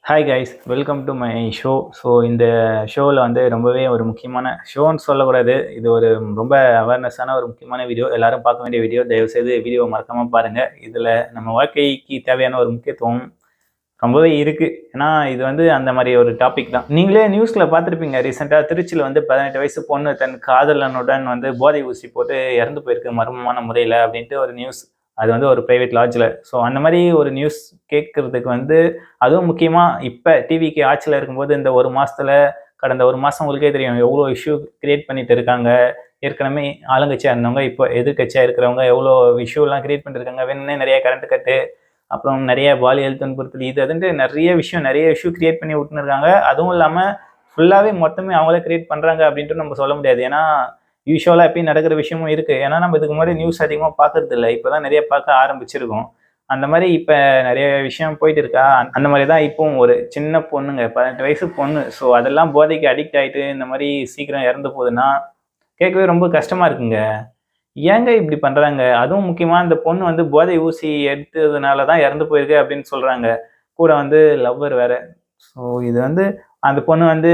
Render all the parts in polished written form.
Hi guys, welcome to my show. So இந்த ஷோவில் வந்து ரொம்பவே ஒரு முக்கியமான ஷோன்னு சொல்லக்கூடாது, இது ஒரு ரொம்ப அவேர்னஸான ஒரு முக்கியமான வீடியோ. எல்லாரும் பார்க்க வேண்டிய வீடியோ. தயவுசெய்து வீடியோவை மறக்காமல் பாருங்கள். இதில் நம்ம வாழ்க்கைக்கு தேவையான ஒரு முக்கியத்துவம் ரொம்பவே இருக்குது. ஏன்னா இது வந்து அந்த மாதிரி ஒரு டாபிக் தான். நீங்களே நியூஸில் பார்த்துருப்பீங்க, ரீசெண்டாக திருச்சியில் வந்து 18 வயசு பொண்ணு தன் காதலனுடன் வந்து போதை ஊசி போட்டு இறந்து போயிருக்கு மர்மமான முறையில் அப்படின்ட்டு ஒரு நியூஸ். அது வந்து ஒரு ப்ரைவேட் லாட்ஜில். ஸோ அந்த மாதிரி ஒரு நியூஸ் கேட்குறதுக்கு வந்து, அதுவும் முக்கியமாக இப்போ டிவிக்கு ஆட்சியில் இருக்கும்போது இந்த ஒரு மாதத்தில், கடந்த ஒரு மாதம் உங்களுக்கே தெரியும் எவ்வளோ இஷ்யூ கிரியேட் பண்ணிட்டு இருக்காங்க. ஏற்கனவே ஆளுங்கட்சியாக இருந்தவங்க இப்போ எதிர்கட்சியாக இருக்கிறவங்க எவ்வளோ இஷ்யூலாம் கிரியேட் பண்ணிருக்காங்க. வேணுன்னே நிறைய கரண்ட் கட்டு, அப்புறம் நிறைய பாலியல் துன்புறுத்தல், இது அதுன்ட்டு நிறைய இஷ்யூ கிரியேட் பண்ணி விட்டுன்னு இருக்காங்க. அதுவும் இல்லாமல் ஃபுல்லாகவே மொத்தமே அவங்களே கிரியேட் பண்ணுறாங்க அப்படின்ட்டு நம்ம சொல்ல முடியாது. ஏன்னா யூஸ்வலாக எப்பயும் நடக்கிற விஷயமும் இருக்குது. ஏன்னா நம்ம இதுக்கு முன்னாடி நியூஸ் அதிகமாக பார்க்கறது இல்லை, இப்போ தான் நிறைய பார்க்க ஆரம்பிச்சிருக்கோம். அந்த மாதிரி இப்போ நிறைய விஷயம் போயிட்டு இருக்கா. அந்த மாதிரி தான் இப்போவும் ஒரு சின்ன பொண்ணுங்க, 18 வயசு பொண்ணு. ஸோ அதெல்லாம் போதைக்கு அடிக்ட் ஆகிட்டு இந்த மாதிரி சீக்கிரம் இறந்து போகுதுன்னா கேட்கவே ரொம்ப கஷ்டமாக இருக்குங்க. ஏங்க இப்படி பண்ணுறாங்க? அதுவும் முக்கியமாக இந்த பொண்ணு வந்து போதை ஊசி எடுத்ததுனால தான் இறந்து போயிருக்கு அப்படின்னு சொல்கிறாங்க. கூட வந்து லவ்வர் வேற. ஸோ இது வந்து அந்த பொண்ணு வந்து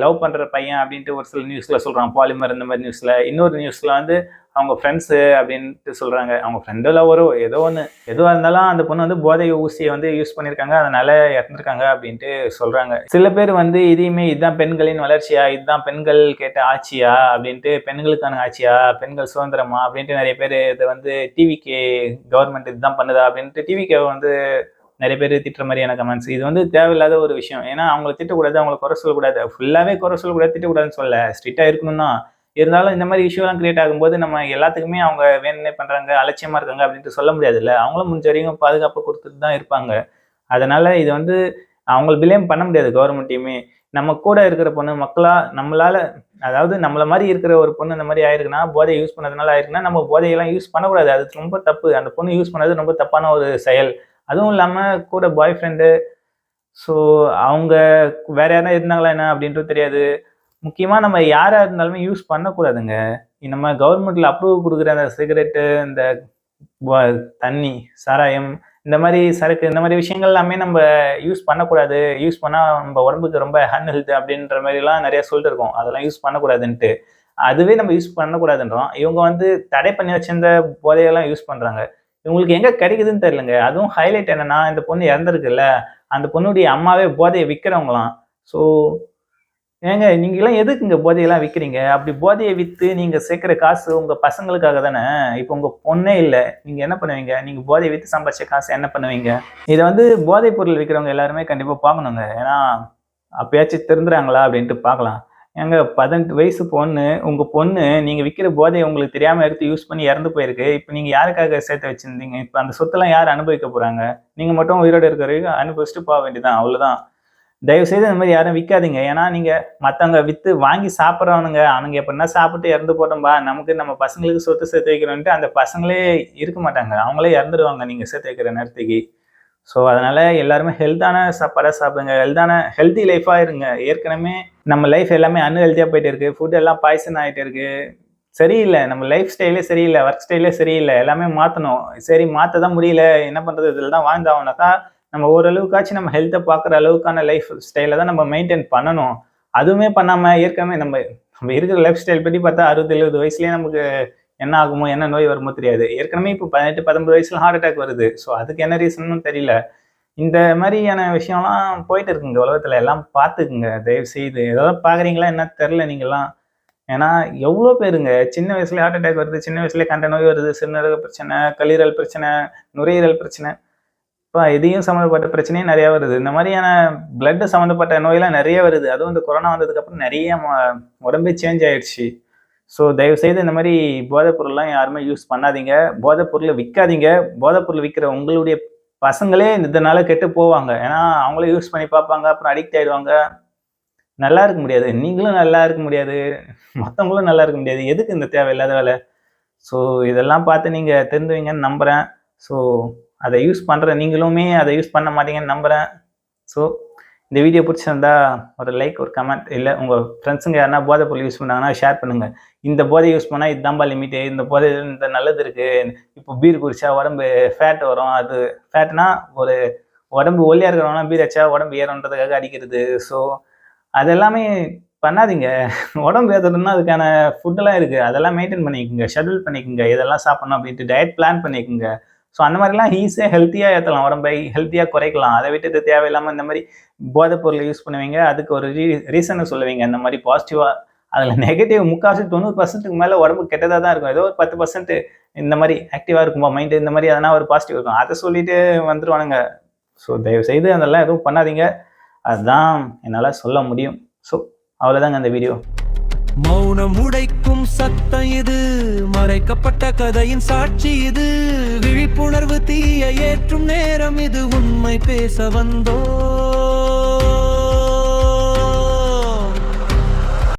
லவ் பண்ணுற பையன் அப்படின்ட்டு ஒரு சில நியூஸில் சொல்கிறான், பாலிமர் இந்த மாதிரி நியூஸில். இன்னொரு நியூஸில் வந்து அவங்க ஃப்ரெண்ட்ஸு அப்படின்ட்டு சொல்கிறாங்க. அவங்க ஃப்ரெண்டோ லவரோ ஏதோ ஒன்று, எதுவாக இருந்தாலும் அந்த பொண்ணு வந்து போதை ஊசியை வந்து யூஸ் பண்ணியிருக்காங்க, அதனால் இறந்துருக்காங்க அப்படின்ட்டு சொல்கிறாங்க. சில பேர் வந்து இதையுமே இதுதான் பெண்களின் வளர்ச்சியா, இதுதான் பெண்கள் கேட்ட ஆட்சியா அப்படின்ட்டு, பெண்களுக்கான ஆட்சியா, பெண்கள் சுதந்திரமா அப்படின்ட்டு நிறைய பேர் இதை வந்து டிவிக்கு கவர்மெண்ட் இதுதான் பண்ணுதா அப்படின்ட்டு டிவிக்கு வந்து நிறைய பேர் திட்டுற மாதிரியான கமெண்ட்ஸ். இது வந்து தேவையில்லாத ஒரு விஷயம். ஏன்னா அவங்கள திட்டக்கூடாது, அவங்கள குறை சொல்லக்கூடாது, ஃபுல்லாகவே குறை சொல்லக்கூடாது, திட்டக்கூடாதுன்னு சொல்ல, ஸ்ட்ரிக்டாக இருக்கணும் தான். இருந்தாலும் இந்த மாதிரி இஷ்யூலாம் கிரியேட் ஆகும்போது நம்ம எல்லாத்துக்குமே அவங்க வேணும்னே பண்ணுறாங்க, அலட்சியமாக இருக்காங்க அப்படின்ட்டு சொல்ல முடியாதுல்ல. அவங்களும் முடிஞ்ச வரைக்கும் பாதுகாப்பு கொடுத்துட்டு தான் இருப்பாங்க. அதனால் இது வந்து அவங்கள பிளேம் பண்ண முடியாது கவர்மெண்ட்டையுமே. நம்ம கூட இருக்கிற பொண்ணு நம்மளால், அதாவது நம்மள மாதிரி இருக்கிற ஒரு பொண்ணு இந்த மாதிரி ஆயிருக்குன்னா, போதை யூஸ் பண்ணதுனால ஆயிருக்குன்னா, நம்ம போதையெல்லாம் யூஸ் பண்ணக்கூடாது. அது ரொம்ப தப்பு. அந்த பொண்ணு யூஸ் பண்ணது ரொம்ப தப்பான ஒரு செயல். அதுவும் இல்லாமல் கூட பாய் ஃப்ரெண்டு, ஸோ அவங்க வேற யாரா இருந்தாங்களா என்ன அப்படின்றது தெரியாது. முக்கியமாக நம்ம யாராக இருந்தாலுமே யூஸ் பண்ணக்கூடாதுங்க. நம்ம கவர்மெண்ட்டில் அப்ரூவ் கொடுக்குற அந்த சிகரெட்டு, இந்த தண்ணி, சாராயம், இந்த மாதிரி சரக்கு, இந்த மாதிரி விஷயங்கள் எல்லாமே நம்ம யூஸ் பண்ணக்கூடாது. யூஸ் பண்ணால் நம்ம உடம்புக்கு ரொம்ப அன்ஹெல்த் அப்படின்ற மாதிரிலாம் நிறைய சொல்லிட்டு இருக்கோம். அதெல்லாம் யூஸ் பண்ணக்கூடாதுன்ட்டு. அதுவே நம்ம யூஸ் பண்ணக்கூடாதுன்றோம். இவங்க வந்து தடை பண்ணி வச்சிருந்த போதையெல்லாம் யூஸ் பண்ணுறாங்க. இவங்களுக்கு எங்கே கிடைக்குதுன்னு தெரியலங்க. அதுவும் ஹைலைட் என்னன்னா, இந்த பொண்ணு இறந்துருக்குல்ல, அந்த பொண்ணுடைய அம்மாவே போதையை விற்கிறவங்களாம். ஸோ ஏங்க நீங்கலாம் எதுக்குங்க போதையெல்லாம் விற்கிறீங்க? அப்படி போதையை விற்று நீங்கள் சேர்க்குற காசு உங்கள் பசங்களுக்காக தானே. இப்போ உங்கள் பொண்ணே இல்லை, நீங்கள் என்ன பண்ணுவீங்க? நீங்கள் போதையை விற்று சம்பாதிச்ச காசு என்ன பண்ணுவீங்க? இதை வந்து போதைப் பொருள் விற்கிறவங்க எல்லாருமே கண்டிப்பாக பார்க்கணுங்க. ஏன்னா அப்பயாச்சும் திருந்துறாங்களா அப்படின்ட்டு பார்க்கலாம். ஏங்க 18 வயசு பொண்ணு, உங்கள் பொண்ணு நீங்கள் விற்கிற போதையை உங்களுக்கு தெரியாமல் எடுத்து யூஸ் பண்ணி இறந்து போயிருக்கு. இப்போ நீங்கள் யாருக்காக சேர்த்து வச்சுருந்தீங்க? இப்போ அந்த சொத்தெல்லாம் யார் அனுபவிக்க போகிறாங்க? நீங்கள் மட்டும் உயிரோடு இருக்கிற வரைக்கும் அனுபவிச்சுட்டு போக வேண்டியதான், அவ்வளோதான். தயவுசெய்து இந்த மாதிரி யாரும் விற்காதீங்க. ஏன்னா நீங்கள் மற்றவங்க விற்று வாங்கி சாப்பிட்றவனுங்க, அவனுங்க எப்படின்னா சாப்பிட்டு இறந்து போட்டோம்பா, நமக்கு நம்ம பசங்களுக்கு சொத்து சேர்த்து வைக்கிறோன்ட்டு அந்த பசங்களே இருக்க மாட்டாங்க. அவங்களே இறந்துடுவாங்க நீங்கள் சேர்த்து வைக்கிற நேரத்துக்கு. ஸோ அதனால் எல்லாருமே ஹெல்த்தான சாப்பாடாக சாப்பிடுங்க, ஹெல்த்தி லைஃபாக இருங்க. ஏற்கனவே நம்ம லைஃப் எல்லாமே அன்ஹெல்த்தியாக போயிட்டு இருக்குது. ஃபுட் எல்லாம் பாய்சன் ஆகிட்டு இருக்குது. சரியில்லை, நம்ம லைஃப் ஸ்டைலே சரியில்லை, ஒர்க் ஸ்டைலே சரியில்லை, எல்லாமே மாற்றணும். சரி மாற்ற தான் முடியல, என்ன பண்ணுறது, இதில் தான் வாழ்ந்தாகனாக்கா நம்ம ஓரளவுக்காச்சும் நம்ம ஹெல்த்தை பார்க்குற அளவுக்கான லைஃப் ஸ்டைலை தான் நம்ம மெயின்டைன் பண்ணணும். அதுவுமே பண்ணாமல் ஏற்கனவே நம்ம நம்ம இருக்கிற லைஃப் ஸ்டைல் பற்றி பார்த்தா 60-70 வயசுலேயே நமக்கு என்ன ஆகுமோ, என்ன நோய் வருமோ தெரியாது. ஏற்கனவே இப்போ 18-19 வயசுல ஹார்ட் அட்டாக் வருது. ஸோ அதுக்கு என்ன ரீசன்னு தெரியல. இந்த மாதிரியான விஷயம்லாம் போயிட்டு இருக்குங்க உலகத்தில். எல்லாம் பார்த்துக்குங்க தயவு செய்து. ஏதாவது பார்க்குறீங்களா என்ன தெரில நீங்கள்லாம். ஏன்னா எவ்வளோ பேருங்க சின்ன வயசுல ஹார்ட் அட்டாக் வருது, சின்ன வயசுலேயே கண்ட நோய் வருது, சிறுநீரக பிரச்சனை, கல்லீரல் பிரச்சனை, நுரையீரல் பிரச்சனை, இப்போ இதையும் சம்மந்தப்பட்ட பிரச்சனையும் நிறையா வருது. இந்த மாதிரியான பிளட்டு சம்மந்தப்பட்ட நோயெல்லாம் நிறைய வருது. அதுவும் இந்த கொரோனா வந்ததுக்கப்புறம் நிறைய உடம்பே சேஞ்ச் ஆயிடுச்சு. ஸோ தயவுசெய்து இந்த மாதிரி போதைப் பொருள்லாம் யாருமே யூஸ் பண்ணாதீங்க. போதைப் பொருளை விற்காதீங்க. போதைப் பொருள் விற்கிற உங்களுடைய பசங்களே இதனால கெட்டு போவாங்க. ஏன்னா அவங்களே யூஸ் பண்ணி பார்ப்பாங்க, அப்புறம் அடிக்ட் ஆகிடுவாங்க. நல்லா இருக்க முடியாது, நீங்களும் நல்லா இருக்க முடியாது, மற்றவங்களும் நல்லா இருக்க முடியாது. எதுக்கு இந்த தேவையில்லாத வேலை? ஸோ இதெல்லாம் பார்த்து நீங்கள் திருந்துவீங்கன்னு நம்புகிறேன். ஸோ அதை யூஸ் பண்ணுற நீங்களுமே அதை யூஸ் பண்ண மாட்டீங்கன்னு நம்புகிறேன். ஸோ இந்த வீடியோ பிடிச்சிருந்தா ஒரு லைக், ஒரு கமெண்ட், இல்லை உங்கள் ஃப்ரெண்ட்ஸுங்க யாருன்னா போதை பொருள் யூஸ் பண்ணாங்கன்னா ஷேர் பண்ணுங்கள். இந்த போதை யூஸ் பண்ணால் இதுதான்பா லிமிட்டு, இந்த போதை இந்த நல்லது இருக்குது. இப்போ பீர் குடித்தா உடம்பு ஃபேட் வரும். அது ஃபேட்னா ஒரு உடம்பு ஒல்லியா இருக்கிறவங்கலாம் பீர் அடிச்சா உடம்பு ஏறும்ன்றதுக்காக அடிக்கிறது. ஸோ அதெல்லாமே பண்ணாதீங்க. உடம்பு ஏத்தணும்னா அதுக்கான ஃபுட்டெல்லாம் இருக்கு. அதெல்லாம் மெயின்டெயின் பண்ணிக்கங்க. ஷெட்யூல் பண்ணிக்கங்க. இதெல்லாம் சாப்பிடணும் அப்படின்ட்டு டயட் பிளான் பண்ணிக்கங்க. ஸோ அந்த மாதிரிலாம் ஈஸியா ஹெல்த்தியா ஏத்தலாம். உடம்பை ஹெல்த்தியா குறைக்கலாம். அத விட்டுட்டு தேவையில்லாம இந்த மாரி போதைப் பொருள யூஸ் பண்ணுவீங்க. அதுக்கு ஒரு ரீசன சொல்லுவீங்க. இந்த மாரி பாசிட்டிவா அதில நெகட்டிவ் 3/4 90%க்கு மேல உடம்பு கெட்டதா தான் இருக்கும். ஏதோ ஒரு 10% இந்த மாரி ஆக்டிவா இருக்கும்பா மைண்ட் இந்த மாரி எதனா ஒரு பாசிட்டிவ் இருக்கும். அத சொல்லிட்டு வந்துருவானுங்க. ஸோ தயவுசெய்து அதெல்லாம் எதுவும் பண்ணாதீங்க. அதுதான் என்னால சொல்ல முடியும். ஸோ அவ்வளோதாங்க அந்த வீடியோ. மௌனம் உடைக்கும் சத்தம் இது, மறைக்கப்பட்ட கதையின் சாட்சி இது, விழிப்புணர்வு தீய ஏற்றும் நேரம் இது, உண்மை பேச வந்தோ